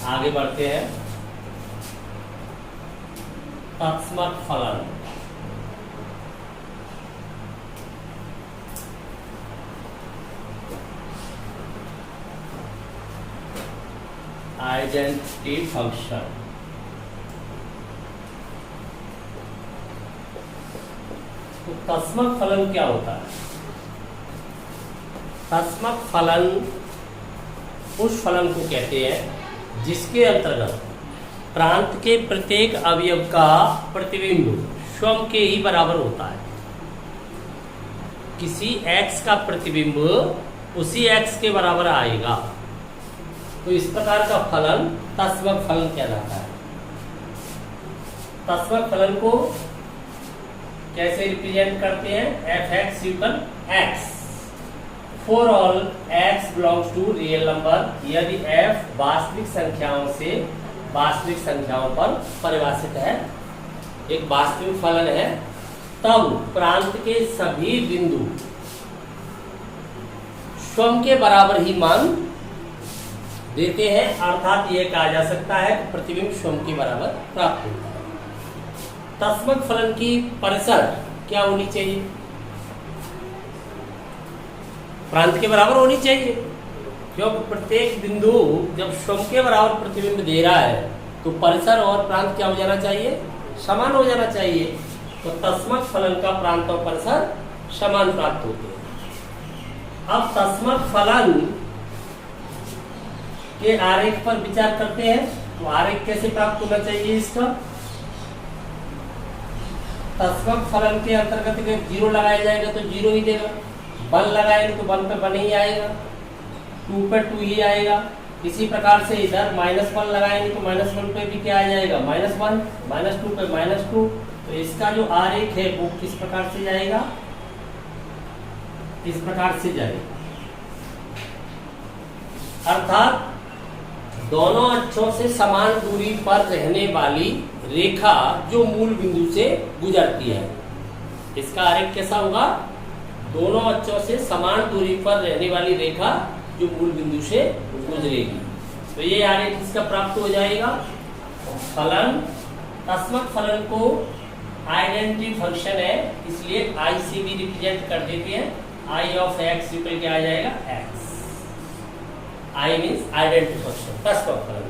आगे बढ़ते हैं। तत्समक फलन। Identity function. तो तत्समक फलन क्या होता है? तत्समक फलन उस फलन को कहते हैं जिसके अंतर्गत प्रांत के प्रत्येक अवयव का प्रतिबिंब स्वयं के ही बराबर होता है। किसी x का प्रतिबिंब उसी x के बराबर आएगा, तो इस प्रकार का फलन तत्समक फलन कहलाता है। तत्समक फलन को कैसे रिप्रेजेंट करते हैं? f(x) = x for all x belongs to real number. यदि f वास्तविक संख्याओं से वास्तविक संख्याओं पर परिभाषित है, एक वास्तविक फलन है, तब प्रांत के सभी बिंदु स्वयं के बराबर ही मान देते हैं, अर्थात यह कहा जा सकता है कि प्रतिबिंब स्वयं के बराबर प्राप्त होता है। तत्समक फलन की परिसर क्या होनी चाहिए? प्रांत के बराबर होनी चाहिए, क्योंकि प्रत्येक बिंदु जब स्वयं के बराबर प्रतिबिंब दे रहा है तो परिसर और प्रांत क्या हो जाना चाहिए? समान हो जाना चाहिए। तो तत्समक फलन का प्रांत और परिसर समान प्राप्त होते हैं। अब तत्समक फलन के आरेख पर विचार करते हैं। तो आरेख कैसे प्राप्त होना चाहिए इसका? तत्समक फलन के अंतर्गत अगर 0 लगाया जाएगा तो 0 ही देगा, 1 लगाएंगे तो 1 पे 1 ही आएगा, 2 पे 2 ही आएगा। इसी प्रकार से इधर -1 लगाएंगे तो -1 पे भी क्या आ जाएगा? -1, -2 पे -2। तो इसका जो आरेख है वो किस प्रकार से जाएगा? इस प्रकार से जाएगा। अर्थात दोनों अक्षों से समान दूरी पर रहने वाली रेखा जो मूल बिंदु से गुजरती है, इसका आरेख कैसा होगा? दोनों अक्षों से समान दूरी पर रहने वाली रेखा जो मूल बिंदु से गुजरेगी। तो ये आरेख इसका प्राप्त हो जाएगा। फलन तत्समक फलन को आइडेंटिटी फंक्शन है, इसलिए आई से भी रिप्रेजेंट कर देते हैं। आई ऑफ x इक्वल क्या आ जाएगा? x। I means identity function, तत्समक फलन।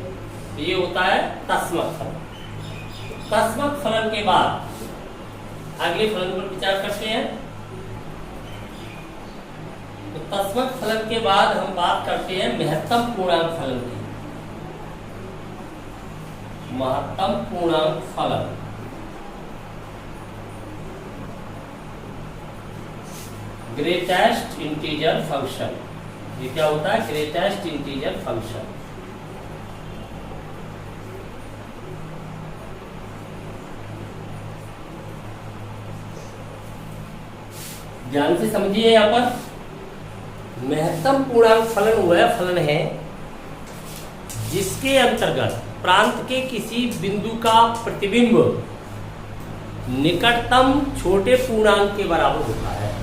तो ये होता है तत्समक फलन। तत्समक फलन के बाद अगले फलन पर विचार करते हैं। तो तत्समक फलन के बाद हम बात करते हैं महत्तम पूर्णांक फलन की। महत्तम पूर्णांक फलन ग्रेटेस्ट इंटीजर फंक्शन। ये क्या होता है? Greatest integer function. ध्यान से समझिए, यहां पर महत्तम पूर्णांक फलन वह फलन है जिसके अंतर्गत प्रांत के किसी बिंदु का प्रतिबिंब निकटतम छोटे पूर्णांक के बराबर होता है।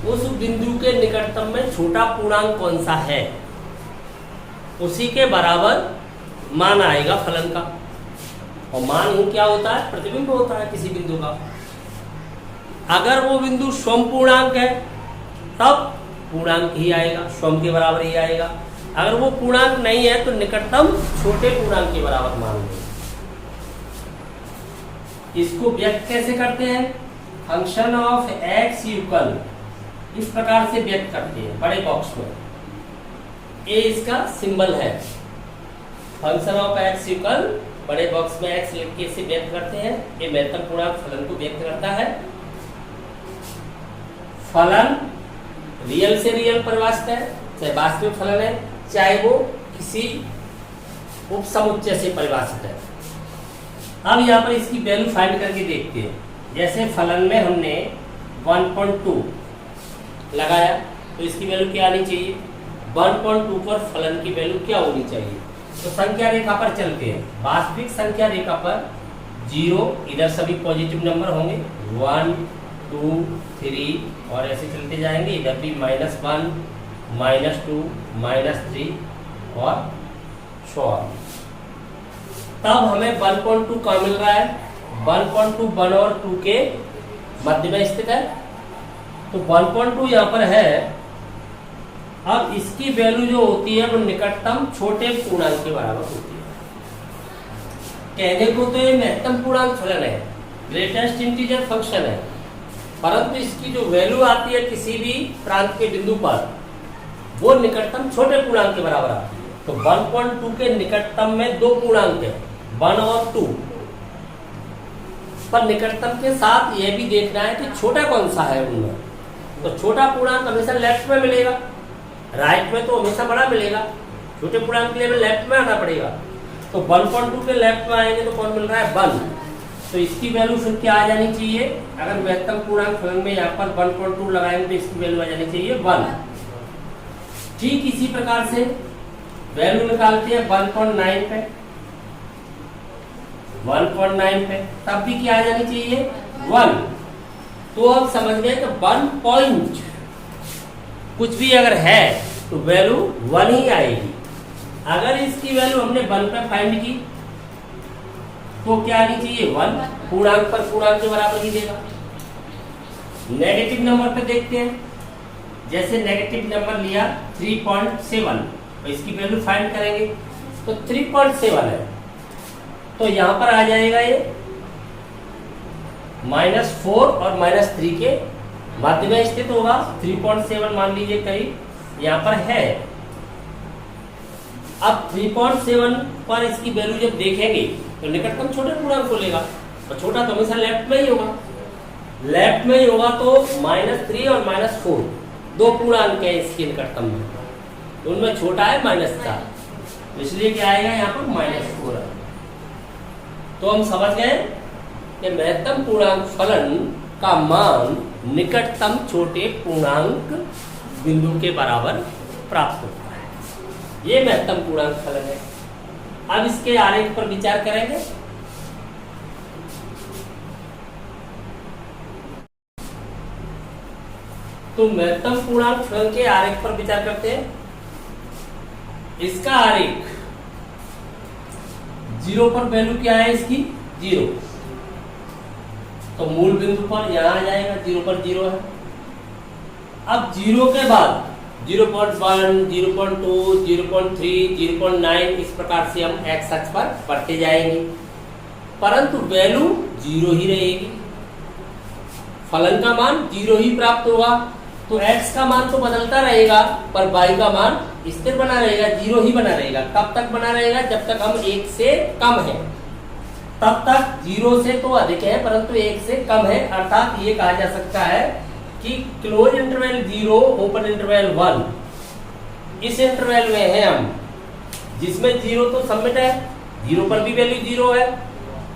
उस बिंदु के निकटतम में छोटा पूर्णांक कौन सा है, उसी के बराबर मान आएगा फलन का। और मान ही क्या होता है? प्रतिबिंब होता है किसी बिंदु का। अगर वो बिंदु स्वयं पूर्णांक है तब पूर्णांक ही आएगा, स्वयं के बराबर ही आएगा। अगर वो पूर्णांक नहीं है तो निकटतम छोटे पूर्णांक के बराबर मान लेंगे। इसको व्यक्त कैसे करते हैं? फंक्शन ऑफ x इक्वल इस प्रकार से व्यक्त करते हैं बड़े बॉक्स में। ए इसका सिंबल है। फंक्शन ऑफ x इक्वल बड़े बॉक्स में x लिख के इसे व्यक्त करते हैं। ये महत्तम पूर्णांक फलन को व्यक्त करता है। फलन रियल से रियल परिभाषित है, चाहे वास्तविक फलन है, चाहे वो किसी उपसमुच्चय से परिभाषित है। अब यहाँ पर इसकी वैल्यू फाइंड करके देखते हैं। जैसे फलन में हमने 1.2 लगाया तो इसकी वैल्यू क्या आनी चाहिए? 1.2 पर फलन की वैल्यू क्या होनी चाहिए? तो संख्या रेखा पर चलते हैं। वास्तविक संख्या रेखा पर 0, इधर सभी पॉजिटिव नंबर होंगे, 1, 2, 3 और ऐसे चलते जाएंगे। इधर भी -1, -2, -3 और तब हमें 1.2 का मिल रहा है। 1.2 1 और 2 के मध्य में स्थित है, तो 1.2 यहाँ पर है। अब इसकी वैल्यू जो होती है वो निकटतम छोटे पूर्णांक के बराबर होती है। कहने को तो ये महत्तम पूर्णांक फलन है, ग्रेटेस्ट इंटीजर फंक्शन है, परंतु इसकी जो वैल्यू आती है किसी भी प्रांत के बिंदु पर, वो निकटतम छोटे पूर्णांक के बराबर आती है। तो 1.2 के निकटतम में दो पूर्णांक है, 1 और 2, पर निकटतम के साथ यह भी देखना है कि छोटा कौन सा है उनमें। तो छोटा पूर्णांक हमेशा लेफ्ट में मिलेगा, राइट में तो हमेशा बड़ा मिलेगा। छोटे पूर्णांक के लिए हमें लेफ्ट में आना पड़ेगा। तो 1.2 के लेफ्ट में आएंगे तो कौन मिल रहा है, 1। तो इसकी वैल्यू फिर क्या आ जानी चाहिए, अगर महत्तम पूर्णांक फलन में यहाँ पर 1.2 लगाएंगे तो इसकी वैल्यू आ जानी चाहिए 1। ठीक इसी प्रकार से वैल्यू निकालते हैं 1.9 पे, 1.9 पे, तब भी क्या आ जानी चाहिए 1। तो अब समझ गए कि 1 पॉइंट कुछ भी अगर है तो वैल्यू 1 ही आएगी। अगर इसकी वैल्यू हमने 1 पे फाइंड की तो क्या आनी चाहिए 1, पूर्णांक पर पूर्णांक के बराबर ही देगा। नेगेटिव नंबर पे देखते हैं, जैसे नेगेटिव नंबर लिया 3.7, तो इसकी वैल्यू फाइंड करेंगे तो 3.7 है, तो यहां पर आ जाएगा ये -4 और -3 के मध्य में स्थित होगा। 3.7 मान लीजिए करीब यहाँ पर है। अब 3.7 पर इसकी वैल्यू जब देखेंगे तो निकटतम छोटे पूर्णांक को लेगा, और छोटा तो हमेशा लेफ्ट में ही होगा। लेफ्ट में ही होगा तो -3 और -4 दो पूर्णांक है इसके निकटतम में, उनमें छोटा है -4, इसलिए क्या आएगा यहाँ पर -4। तो हम समझ गए कि महत्तम पूर्णांक फलन का मान निकटतम छोटे पूर्णांक बिंदु के बराबर प्राप्त होता है। ये महत्तम पूर्णांक फलन है। अब इसके आरेख पर विचार करेंगे। तो महत्तम पूर्णांक फलन के आरेख पर विचार करते हैं। इसका आरेख 0 पर वैल्यू क्या है इसकी 0, तो मूल बिंदु पर यहां आ जाएगा, 0 पर 0 है। अब 0 के बाद 0.1, 0.2, 0.3, 0.9 इस प्रकार से हम x अक्ष पर बढ़ते जाएंगे, परंतु वैल्यू 0 ही रहेगी। फलन का मान 0 ही प्राप्त होगा। तो x का मान तो बदलता रहेगा पर y का मान स्थिर बना रहेगा, 0 ही बना रहेगा। कब तक बना रहेगा, जब तक हम 1 से कम है, तब तक 0 से तो अधिक है परंतु 1 से कम है। अर्थात ये कहा जा सकता है कि क्लोज इंटरवल 0, ओपन इंटरवल 1, इस इंटरवल में है हम, जिसमें 0 तो सबमिट है, 0 पर भी वैल्यू 0 है,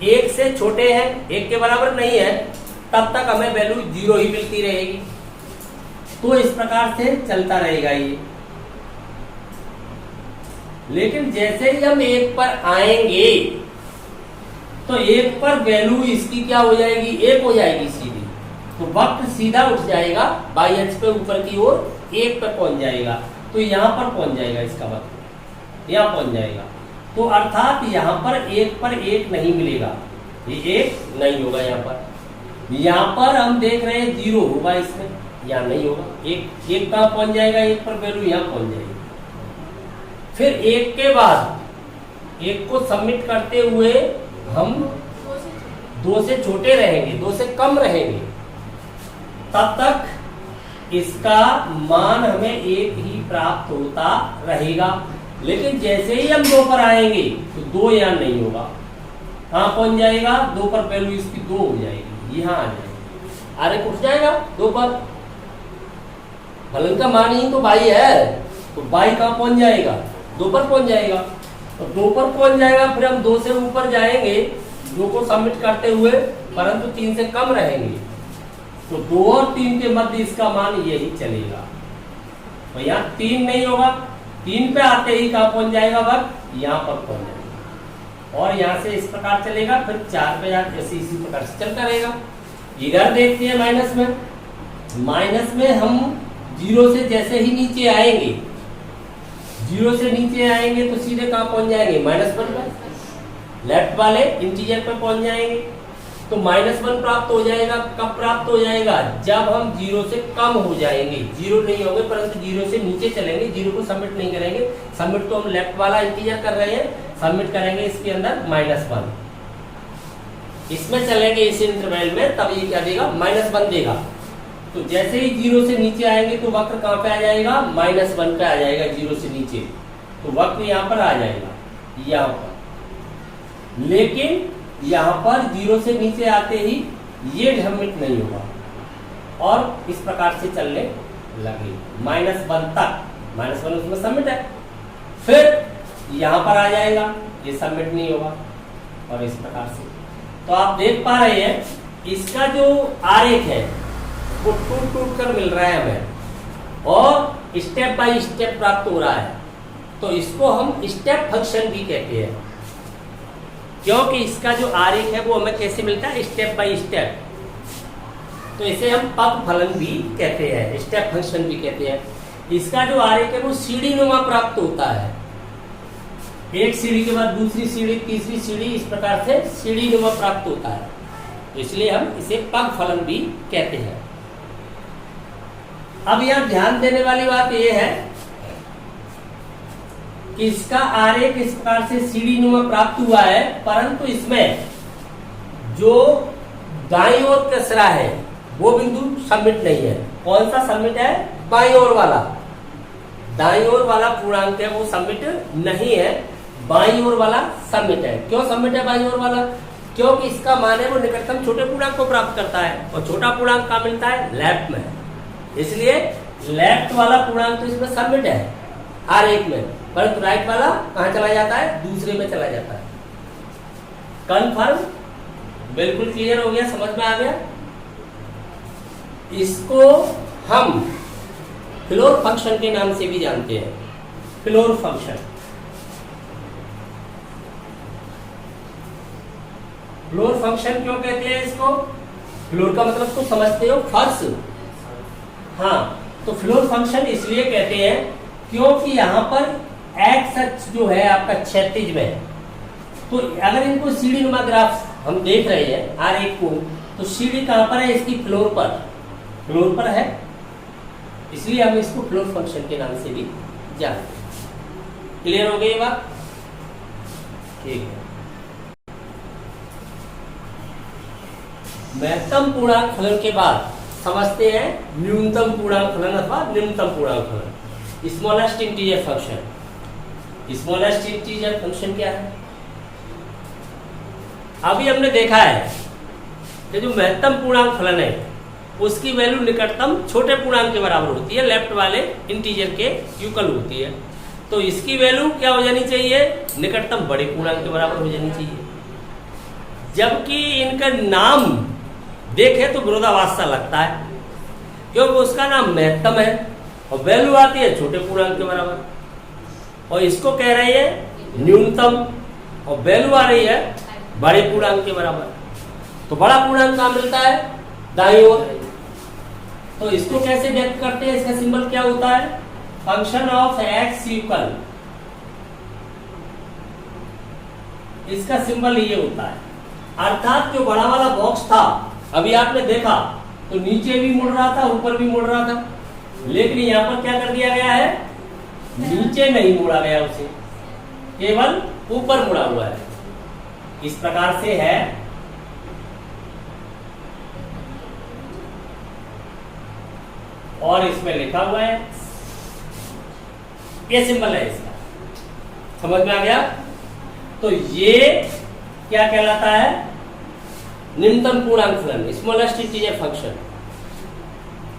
1 से छोटे हैं, 1 के बराबर नहीं है, तब तक हमें वैल्यू 0 ही मिलती रहेगी। तो इस प्रकार से चलता रहेगा ये। लेकिन जैसे ही हम 1 पर आएंगे तो 1 पर वैल्यू इसकी क्या हो जाएगी, 1 हो जाएगी सीधी। तो वक्र सीधा उठ जाएगा बाई अक्ष पे ऊपर की ओर 1 पे पहुंच जाएगा, तो यहां पर पहुंच जाएगा इसका वक्र, यहां पहुंच जाएगा। तो अर्थात यहां पर 1 नहीं मिलेगा, ये 1 नहीं होगा। यहां पर हम देख रहे हैं 0 होगा, इसमें यहां नहीं होगा। 1 कहां पहुंच जाएगा, 1 पर वैल्यू यहां पहुंच जाएगी। फिर 1 के बाद 1 को सबमिट करते हुए हम 2 से छोटे रहेंगे, 2 से कम रहेंगे, तब तक इसका मान हमें 1 ही प्राप्त होता रहेगा। लेकिन जैसे ही हम 2 पर आएंगे तो 2 यहां नहीं होगा, कहां पहुंच जाएगा, 2 पर वैल्यू इसकी 2 हो जाएगी, यहां आ जाएगी, आरेख उठ जाएगा 2 पर। फलन का मान ही तो y है, तो y कहां पहुंच जाएगा, 2 पर पहुंच जाएगा। तो 2 पर पहुंच जाएगा, फिर हम 2 से ऊपर जाएंगे 2 को सबमिट करते हुए, परंतु 3 से कम रहेंगे, तो 2 और 3 के मध्य इसका मान यही चलेगा। तो यहाँ 3 नहीं होगा, 3 पे आते ही कहां पहुंच जाएगा वक्र, यहाँ पर पहुंच जाएगा, और यहाँ से इस प्रकार चलेगा, फिर 4 पे जाके इसी प्रकार से चलता रहेगा। इधर देखते हैं माइनस में हम 0 से जैसे ही नीचे आएंगे, जीरो से नीचे आएंगे तो सीधे कहाँ पहुंच जाएंगे, -1 पर, लेफ्ट वाले इंटीजर पे पहुंच जाएंगे। तो -1 प्राप्त हो जाएगा। कब प्राप्त हो जाएगा, जब हम जीरो से कम हो जाएंगे, जीरो नहीं होंगे परंतु जीरो से नीचे चलेंगे, जीरो को सबमिट नहीं करेंगे। सबमिट तो हम लेफ्ट वाला इंटीजर कर रहे हैं, सबमिट करेंगे इसके अंदर -1, इसमें चलेंगे इस इंटरवल में, तब ये क्या देगा, -1 देगा। तो जैसे ही जीरो से नीचे आएंगे तो वक्र कहाँ पे आ जाएगा, -1 पे आ जाएगा जीरो से नीचे, तो वक्र यहाँ पर आ जाएगा, यहाँ पर। लेकिन यहाँ पर जीरो से नीचे आते ही ये सबमिट नहीं होगा और इस प्रकार से चलने लगे -1 तक। -1 उसमें सबमिट है, फिर यहाँ पर आ जाएगा, ये सबमिट नहीं होगा और इस प्रकार से। तो आप देख पा रहे हैं इसका जो आरेख है वो टूट टूट कर मिल रहा है हमें और स्टेप बाय स्टेप प्राप्त हो रहा है। तो इसको हम स्टेप फंक्शन भी कहते हैं, क्योंकि इसका जो आरेख है वो हमें कैसे मिलता है, स्टेप बाय स्टेप। तो इसे हम पग फलन भी कहते हैं, स्टेप फंक्शन भी कहते हैं। इसका जो आरेख है वो सीढ़ी नुमा प्राप्त होता है, एक सीढ़ी के बाद दूसरी सीढ़ी, तीसरी सीढ़ी, इस प्रकार से सीढ़ी नुमा प्राप्त होता है। तो इसलिए हम इसे पग फलन भी कहते हैं। अब यहाँ ध्यान देने वाली बात यह है कि इसका आरेख इस प्रकार से सीढ़ी नुमा प्राप्त हुआ है, परंतु इसमें जो दाईं ओर कसरा है वो बिंदु सबमिट नहीं है। कौन सा सबमिट है, बाईं ओर वाला, दाईं ओर वाला पूर्णांक है वो सबमिट नहीं है, बाईं ओर वाला सबमिट है। क्यों सबमिट है बाईं ओर वाला, क्योंकि इसका मान है वो निकटतम छोटे पूर्णांक को प्राप्त करता है और छोटा पूर्णांक कहाँ मिलता है, लेफ्ट में। इसलिए लेफ्ट वाला पूर्णांक तो इसमें सबमिट है आरेख में, परंतु राइट वाला कहाँ चला जाता है, दूसरे में चला जाता है। कन्फर्म, बिल्कुल क्लियर हो गया, समझ में आ गया। इसको हम फ्लोर फंक्शन के नाम से भी जानते हैं, फ्लोर फंक्शन। फ्लोर फंक्शन क्यों कहते हैं इसको, फ्लोर का मतलब तो समझते हो, फर्श। हाँ, तो फ्लोर फंक्शन इसलिए कहते हैं क्योंकि यहाँ पर एक्स अक्ष जो है आपका क्षैतिज में, तो अगर इनको सीढ़ी नुमा ग्राफ हम देख रहे हैं आरेख को, तो सीढ़ी कहाँ पर है, इसकी फ्लोर पर, फ्लोर पर है, इसलिए हम इसको फ्लोर फंक्शन के नाम से भी जानते हैं। क्लियर हो गई ये बात, ठीक है। महत्तम पूर्णांक फलन के बाद समझते हैं न्यूनतम पूर्णांक फलन अथवा निम्नतम पूर्णांक फलन, smallest integer function. Smallest integer function क्या है, अभी हमने देखा है कि जो महत्तम पूर्णांक फलन है उसकी वैल्यू निकटतम छोटे पूर्णांक के बराबर होती है, लेफ्ट वाले इंटीजर के युगल होती है। तो इसकी वैल्यू क्या हो जानी चाहिए, निकटतम बड़े पूर्णांक के बराबर हो जानी चाहिए। जबकि इनका नाम देखे तो विरोधाभास सा लगता है, क्योंकि उसका नाम महत्तम है और वैल्यू आती है छोटे पूर्णांक के बराबर, और इसको कह रहे हैं न्यूनतम और वैल्यू आ रही है बड़े पूर्णांक के बराबर। तो बड़ा पूर्णांक कहाँ मिलता है, दाईं ओर। तो इसको कैसे व्यक्त करते हैं, इसका सिंबल क्या होता है, फंक्शन ऑफ एक्स इक्वल, इसका सिंबल ये होता है। अर्थात जो बड़ा वाला बॉक्स था अभी आपने देखा तो नीचे भी मुड़ रहा था, ऊपर भी मुड़ रहा था, लेकिन यहाँ पर क्या कर दिया गया है, नीचे नहीं मुड़ा गया उसे, केवल ऊपर मुड़ा हुआ है। इस प्रकार से है। और इसमें लिखा हुआ है, ये सिंबल है इसका, समझ में आ गया। तो ये क्या कहलाता है, निम्नतम पूर्णांक फलन, स्मॉलेस्ट इंटीजर फंक्शन।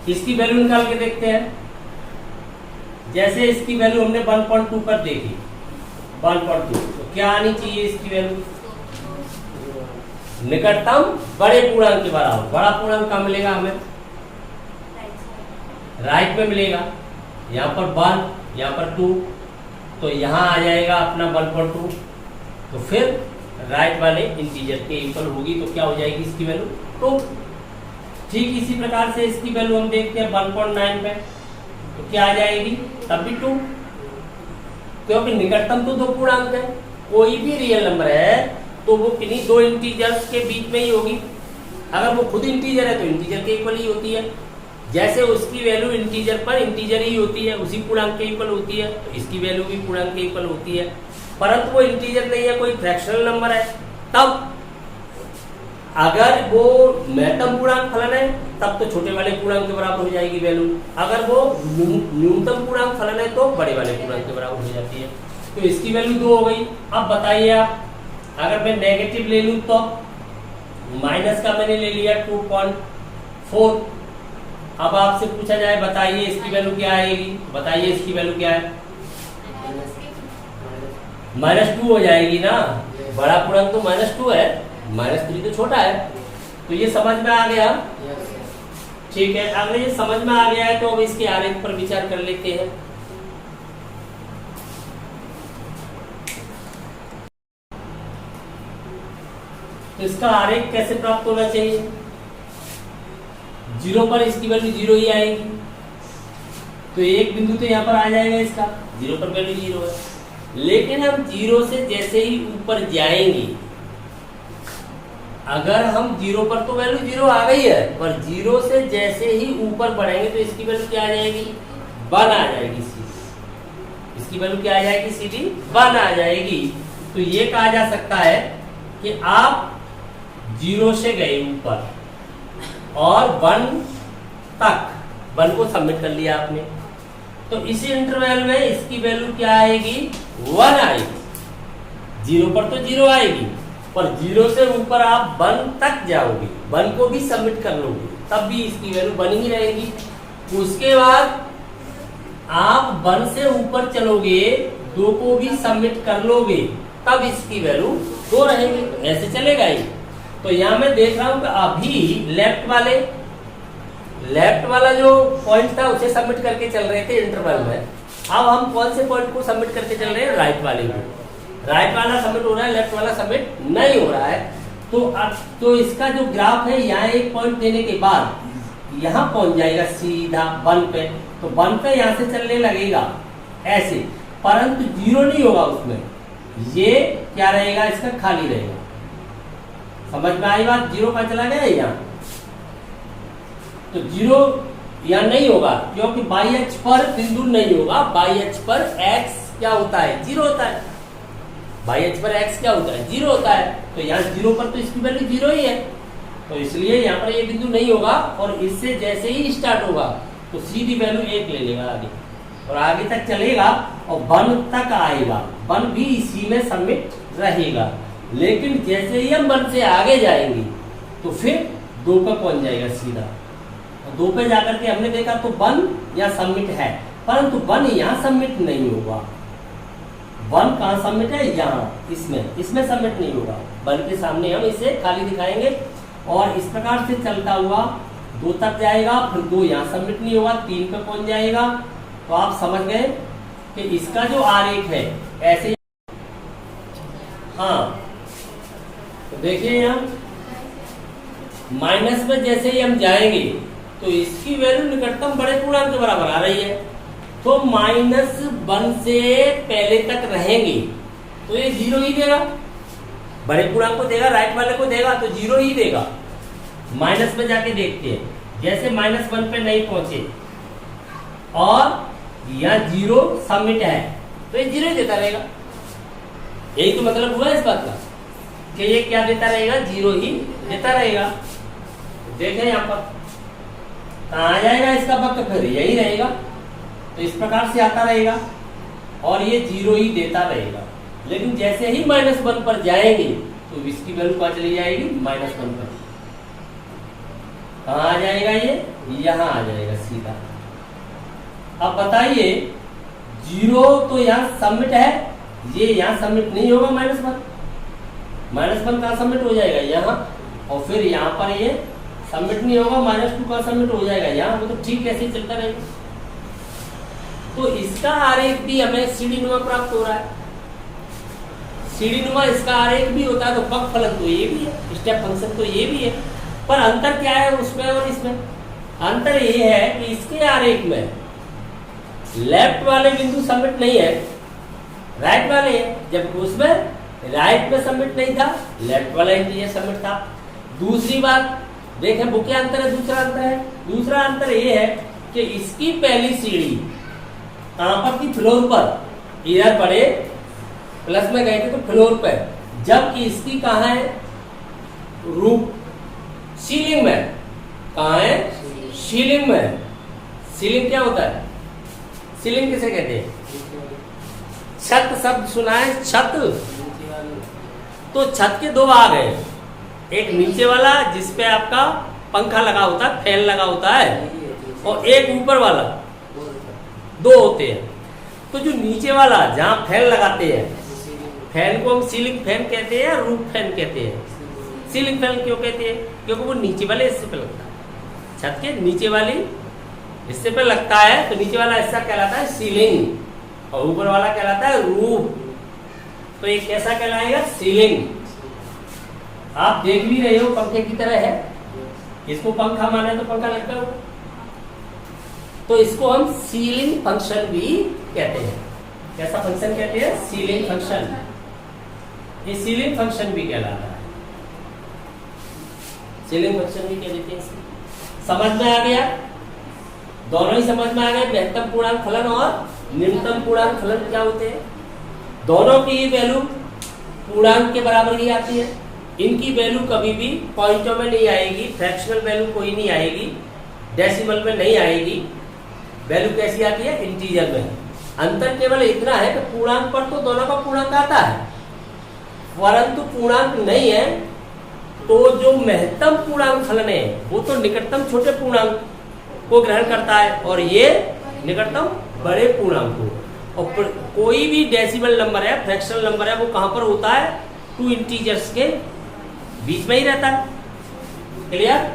इसकी वैल्यू निकाल के देखते हैं। जैसे इसकी वैल्यू हमने 1.2 पर देखी, 1.2, तो क्या आनी चाहिए इसकी वैल्यू, निकटतम बड़े पूर्णांक के बराबर। बड़ा पूर्णांक कहाँ मिलेगा हमें, राइट में मिलेगा, यहाँ पर 1, यहाँ पर 2, तो यहाँ आ जाएगा अपना 1.2। तो फिर राइट वाले इंटीजर के इक्वल होगी, तो क्या हो जाएगी इसकी वैल्यू 2। ठीक इसी प्रकार से इसकी वैल्यू हम देखते हैं 1.9 पे, तो क्या आ जाएगी, तब भी 2। क्योंकि निकटतम तो दो पूर्णांक है, कोई भी रियल नंबर है तो वो किन्हीं दो इंटीजर्स के बीच में ही होगी। अगर वो खुद इंटीजर है तो इंटीजर के इक्वल ही होती है, जैसे उसकी वैल्यू इंटीजर पर इंटीजर ही होती है, उसी पूर्णांक के इक्वल होती है, तो इसकी वैल्यू भी पूर्णांक के इक्वल होती है। परंतु वो इंटीजर नहीं है, कोई फ्रैक्शनल नंबर है, तब अगर वो महत्तम पूर्णांक फलन है तब तो छोटे वाले पूर्णांक के बराबर हो जाएगी वैल्यू, अगर वो न्यूनतम पूर्णांक फलन है तो बड़े वाले पूर्णांक के बराबर हो जाती है। तो इसकी वैल्यू 2 हो गई। अब बताइए आप, अगर मैं नेगेटिव ले लूं तो माइनस का मैंने ले लिया 2.4। अब आपसे पूछा जाए बताइए इसकी वैल्यू क्या आएगी, बताइए इसकी वैल्यू क्या है, -2 हो जाएगी ना। बड़ा पूर्णांक तो -2 है, -3 तो छोटा है। तो ये समझ में आ गया, ठीक है। अगर ये समझ में आ गया है तो अब इसके आरेख पर विचार कर लेते हैं। तो इसका आरेख कैसे प्राप्त होना चाहिए, 0 पर इसकी वैल्यू 0 ही आएगी, तो एक बिंदु तो यहाँ पर आ जाएगा इसका, 0 पर वैल्यू 0 है। लेकिन हम 0 से जैसे ही ऊपर जाएंगे, अगर हम 0 पर तो वैल्यू 0 आ गई है, पर 0 से जैसे ही ऊपर बढ़ेंगे तो इसकी वैल्यू क्या आ जाएगी, 1 आ जाएगी सीधी। इसकी वैल्यू क्या आ जाएगी, सीधी 1 आ जाएगी। तो ये कहा जा सकता है कि आप 0 से गए ऊपर और 1 तक 1 को सबमिट कर लिया आपने, तो इसी इंटरवल में इसकी वैल्यू क्या आएगी, 1 आएगी। 0 पर तो 0 आएगी, पर 0 से ऊपर आप 1 तक जाओगे, 1 को भी सबमिट कर लोगे, तब भी इसकी वैल्यू 1 ही रहेगी। उसके बाद आप 1 से ऊपर चलोगे, 2 को भी सबमिट कर लोगे, तब इसकी वैल्यू 2 रहेगी। ऐसे चलेगा ही। तो यहाँ मैं देख रहा हूं कि अभी लेफ्ट वाला जो पॉइंट था उसे सबमिट करके चल रहे थे इंटरवल में। अब हम कौन से पॉइंट को सबमिट करके चल रहे हैं, राइट वाले को। राइट वाला सबमिट हो रहा है, लेफ्ट वाला सबमिट नहीं हो रहा है। तो अब तो इसका जो ग्राफ है, यहाँ एक पॉइंट देने के बाद यहाँ पहुंच जाएगा सीधा 1 पे, तो 1 पे यहाँ से चलने लगेगा ऐसे, परंतु 0 नहीं होगा उसमें, ये क्या रहेगा, इसका खाली रहेगा। समझ में आई बात, 0 का चला गया यहाँ, तो 0 यहाँ नहीं होगा, क्योंकि बाई अक्ष पर बिंदु नहीं होगा। बाई अक्ष पर x क्या होता है, 0 होता है। बाई अक्ष पर x क्या होता है, 0 होता है। तो यहाँ 0 पर तो इसकी वैल्यू 0 ही है, तो इसलिए यहाँ पर ये बिंदु नहीं होगा। और इससे जैसे ही स्टार्ट होगा तो सीधी वैल्यू 1 ले लेगा आगे, और आगे तक चलेगा और 1 तक आएगा, 1 भी इसी में सबमिट रहेगा। लेकिन जैसे ही हम 1 से आगे जाएंगे तो फिर 2 पे पहुंच जाएगा सीधा। 2 पे जाकर के हमने देखा तो 1 यहाँ सबमिट है, परंतु 1 यहाँ सबमिट नहीं होगा। 1 कहाँ सबमिट है, यहाँ इसमें सबमिट नहीं होगा, बल्कि सामने हम इसे खाली दिखाएंगे। और इस प्रकार से चलता हुआ 2 तक जाएगा, फिर 2 यहाँ सबमिट नहीं होगा, 3 पे पहुंच जाएगा। तो आप समझ गए कि इसका जो आरेख है ऐसे। हाँ, तो देखिए यहाँ माइनस में जैसे ही हम जाएंगे तो इसकी वैल्यू निकटतम बड़े पूर्णांक के बराबर आ रही है, तो -1 से पहले तक रहेंगे तो ये 0 ही देगा, बड़े पूर्णांक को देगा, राइट वाले को देगा तो 0 ही देगा। माइनस में जाके देखते हैं, जैसे -1 पे नहीं पहुंचे और यहाँ 0 सबमिट है तो ये 0 देता रहेगा। यही तो मतलब हुआ इस बात का कि ये क्या देता रहेगा, 0 ही देता रहेगा। देखें यहाँ पर कहाँ आ जाएगा इसका वक्त, फिर यही रहेगा। तो इस प्रकार से आता रहेगा और ये 0 ही देता रहेगा। लेकिन जैसे ही -1 पर जाएंगे तो इसकी वैल्यू कहाँ चली जाएगी, -1 पर। कहाँ आ जाएगा, ये यहाँ आ जाएगा सीधा। अब बताइए 0 तो यहाँ सबमिट है, ये यहाँ सबमिट नहीं होगा, -1 कहाँ सबमिट हो जाएगा, यहाँ। और फिर यहाँ पर ये सबमिट नहीं होगा, -2 कहाँ सबमिट हो जाएगा, यहाँ। वो तो ठीक ऐसे ही चलता रहेगा। तो इसका आरेख भी हमें सीढ़ीनुमा प्राप्त हो रहा है। सीढ़ीनुमा इसका आरेख भी होता है, तो बक फलन तो ये भी है, स्टेप फंक्शन तो ये भी है। पर अंतर क्या है उसमें और इसमें? अंतर ये है कि इसके आरेख में लेफ्ट वाले बिंदु सबमिट नहीं है, राइट वाले हैं, जबकि उसमें राइट में सबमिट नहीं था, लेफ्ट वाला इंटीजर सबमिट था। दूसरी बात देखें, वो क्या अंतर है? दूसरा अंतर है, दूसरा अंतर ये है कि इसकी पहली सीढ़ी कहां पर थी? फ्लोर पर। इधर पड़े प्लस में गए थे तो फ्लोर पर, जबकि इसकी कहां है? रूफ, सीलिंग में। कहां है? सीलिंग में। सीलिंग क्या होता है? सीलिंग किसे कहते हैं? छत शब्द सुना है? छत। तो छत के दो भाग हैं, एक नीचे वाला जिसपे आपका पंखा लगा होता है, फैन लगा होता है, और एक ऊपर वाला, दो होते हैं। तो जो नीचे वाला जहां फैन लगाते हैं, फैन को हम सीलिंग फैन कहते हैं या रूफ फैन कहते हैं? सीलिंग फैन क्यों कहते हैं? क्योंकि वो नीचे वाले हिस्से पे लगता है, छत के नीचे वाली हिस्से पे लगता है, तो नीचे वाला हिस्सा कहलाता है सीलिंग और ऊपर वाला कहलाता है रूफ। तो ये कैसा कहलाएगा? सीलिंग। आप देख भी रहे हो पंखे की तरह है, इसको पंखा माने तो पंखा लगता है, तो इसको हम सीलिंग फंक्शन भी कहते हैं। कैसा फंक्शन कहते हैं? Ceiling function. ये सीलिंग फंक्शन भी कहलाता है, सीलिंग फंक्शन भी कह देते हैं। समझ में आ गया? दोनों ही समझ में आ गए, महत्तम पूर्णांक फलन और निम्नतम पूर्णांक फलन क्या होते हैं। दोनों की वैल्यू पूर्णांक के बराबर ही आती है, इनकी वैल्यू कभी भी पॉइंटों में नहीं आएगी, फ्रैक्शनल वैल्यू कोई नहीं आएगी, डेसिमल में नहीं आएगी। वैल्यू कैसी आती है? इंटीजर में। अंतर केवल इतना है कि पूर्णांक पर तो दोनों का पूर्णांक आता है, परंतु पूर्णांक नहीं है तो जो महत्तम पूर्णांक फलन है वो तो निकटतम छोटे पूर्णांक को ग्रहण करता है और ये निकटतम बड़े पूर्णांक को। और कोई भी डेसिमल नंबर है, फ्रैक्शनल नंबर है, वो कहां पर होता है? टू इंटीजर्स के बीच में ही रहता है। क्लियर?